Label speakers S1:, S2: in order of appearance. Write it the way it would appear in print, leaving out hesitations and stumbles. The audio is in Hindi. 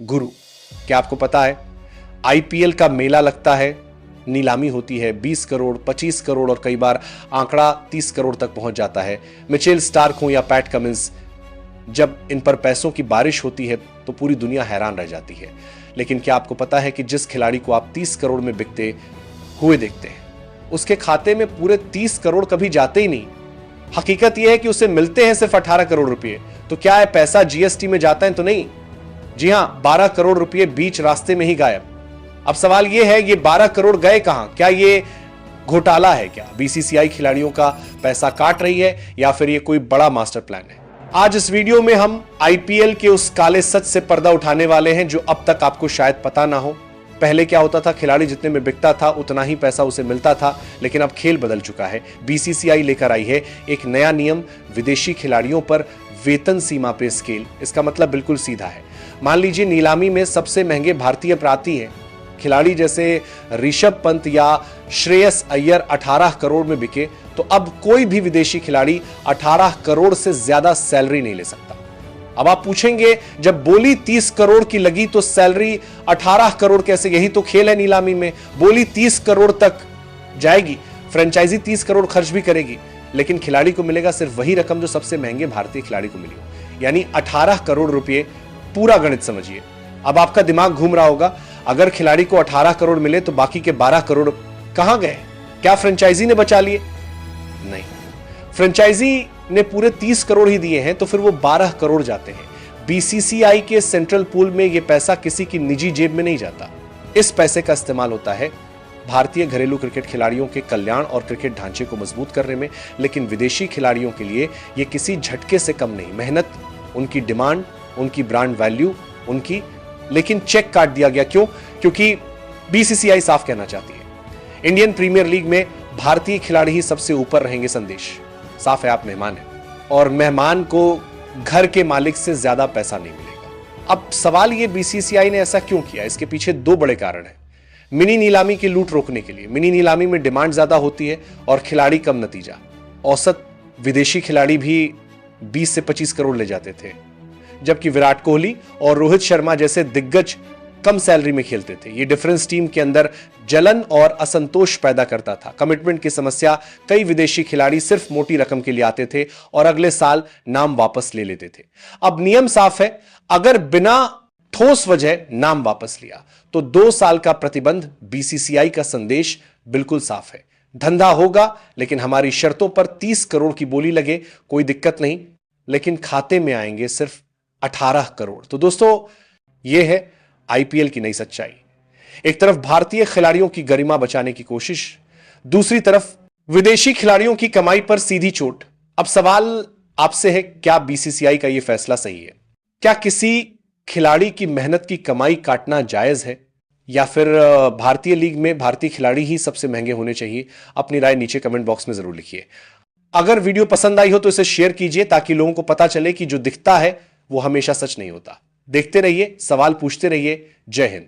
S1: गुरु। क्या आपको पता है आईपीएल का मेला लगता है, नीलामी होती है, 20 करोड़, 25 करोड़ और कई बार आंकड़ा 30 करोड़ तक पहुंच जाता है। मिचेल स्टार्क हो या पैट कमिंस, जब इन पर पैसों की बारिश होती है तो पूरी दुनिया हैरान रह जाती है। लेकिन क्या आपको पता है कि जिस खिलाड़ी को आप 30 करोड़ में बिकते हुए देखते हैं, उसके खाते में पूरे 30 करोड़ कभी जाते ही नहीं। हकीकत यह है कि उसे मिलते हैं सिर्फ 18 करोड़ रुपए। तो क्या है, पैसा जीएसटी में जाता है? तो नहीं। जी हां, 12 करोड़ रुपए बीच रास्ते में ही गायब। अब सवाल यह है, ये 12 करोड़ गए कहां? क्या ये घोटाला है? क्या बीसीसीआई खिलाड़ियों का पैसा काट रही है या फिर ये कोई बड़ा मास्टर प्लान है? आज इस वीडियो में हम आईपीएल के उस काले सच से पर्दा उठाने वाले हैं जो अब तक आपको शायद पता ना हो। पहले क्या होता था, खिलाड़ी जितने में बिकता था उतना ही पैसा उसे मिलता था, लेकिन अब खेल बदल चुका है। बीसीसीआई लेकर आई है एक नया नियम, विदेशी खिलाड़ियों पर वेतन सीमा पे स्केल। इसका मतलब बिल्कुल सीधा है। मान लीजिए नीलामी में सबसे महंगे भारतीय अपराधी हैं खिलाड़ी, जैसे ऋषभ पंत या श्रेयस अय्यर 18 करोड़ में बिके, तो अब कोई भी विदेशी खिलाड़ी 18 करोड़ से ज्यादा सैलरी नहीं ले सकता। अब आप पूछेंगे, जब बोली 30 करोड़ की लगी तो सैलरी 18 करोड़ कैसे? यही तो खेल है नीलामी में। बोली 30 करोड़ तक जाएगी, फ्रेंचाइजी 30 करोड़ खर्च भी करेगी, लेकिन खिलाड़ी को मिलेगा सिर्फ वही रकम जो सबसे महंगे भारतीय खिलाड़ी को मिली हो, यानी 18 करोड़ रुपए। पूरा गणित समझिए। अब आपका दिमाग घूम रहा होगा, अगर खिलाड़ी को 18 करोड़ मिले तो बाकी के 12 करोड़ कहां गए? क्या फ्रेंचाइजी ने बचा लिए? नहीं, फ्रेंचाइजी ने पूरे 30 करोड़ ही दिए हैं, तो फिर वो 12 करोड़ जाते हैं बीसीसीआई के सेंट्रल पूल में। ये पैसा किसी की निजी जेब में नहीं जाता। इस पैसे का इस्तेमाल होता है भारतीय घरेलू क्रिकेट खिलाड़ियों के कल्याण और क्रिकेट ढांचे को मजबूत करने में। लेकिन विदेशी खिलाड़ियों के लिए ये किसी झटके से कम नहीं। मेहनत, उनकी डिमांड, उनकी ब्रांड वैल्यू, उनकी, लेकिन चेक काट दिया गया। क्यों? क्योंकि बीसीसीआई साफ कहना चाहती है इंडियन प्रीमियर लीग में भारतीय खिलाड़ी ही सबसे ऊपर रहेंगे। संदेश साफ है, आप मेहमान हैं और मेहमान को घर के मालिक से ज्यादा पैसा नहीं मिलेगा। अब सवाल ये, बीसीसीआई ने ऐसा क्यों किया? इसके पीछे दो बड़े कारण हैं। मिनी नीलामी की लूट रोकने के लिए। मिनी नीलामी में डिमांड ज्यादा होती है और खिलाड़ी कम, नतीजा औसत विदेशी खिलाड़ी भी 20 से 25 करोड़ ले जाते थे, जबकि विराट कोहली और रोहित शर्मा जैसे दिग्गज कम सैलरी में खेलते थे। ये डिफरेंस टीम के अंदर जलन और असंतोष पैदा करता था। कमिटमेंट की समस्या, कई विदेशी खिलाड़ी सिर्फ मोटी रकम के लिए आते थे और अगले साल नाम वापस ले लेते थे। अब नियम साफ है, अगर बिना ठोस वजह नाम वापस लिया तो 2 साल का प्रतिबंध। बीसीसीआई का संदेश बिल्कुल साफ है, धंधा होगा लेकिन हमारी शर्तों पर। 30 करोड़ की बोली लगे, कोई दिक्कत नहीं, लेकिन खाते में आएंगे सिर्फ 18 करोड़। तो दोस्तों, यह है आईपीएल की नई सच्चाई। एक तरफ भारतीय खिलाड़ियों की गरिमा बचाने की कोशिश, दूसरी तरफ विदेशी खिलाड़ियों की कमाई पर सीधी चोट। अब सवाल आपसे है, क्या बीसीसीआई का यह फैसला सही है? क्या किसी खिलाड़ी की मेहनत की कमाई काटना जायज है, या फिर भारतीय लीग में भारतीय खिलाड़ी ही सबसे महंगे होने चाहिए? अपनी राय नीचे कमेंट बॉक्स में जरूर लिखिए। अगर वीडियो पसंद आई हो तो इसे शेयर कीजिए ताकि लोगों को पता चले कि जो दिखता है वो हमेशा सच नहीं होता। देखते रहिए, सवाल पूछते रहिए। जय हिंद।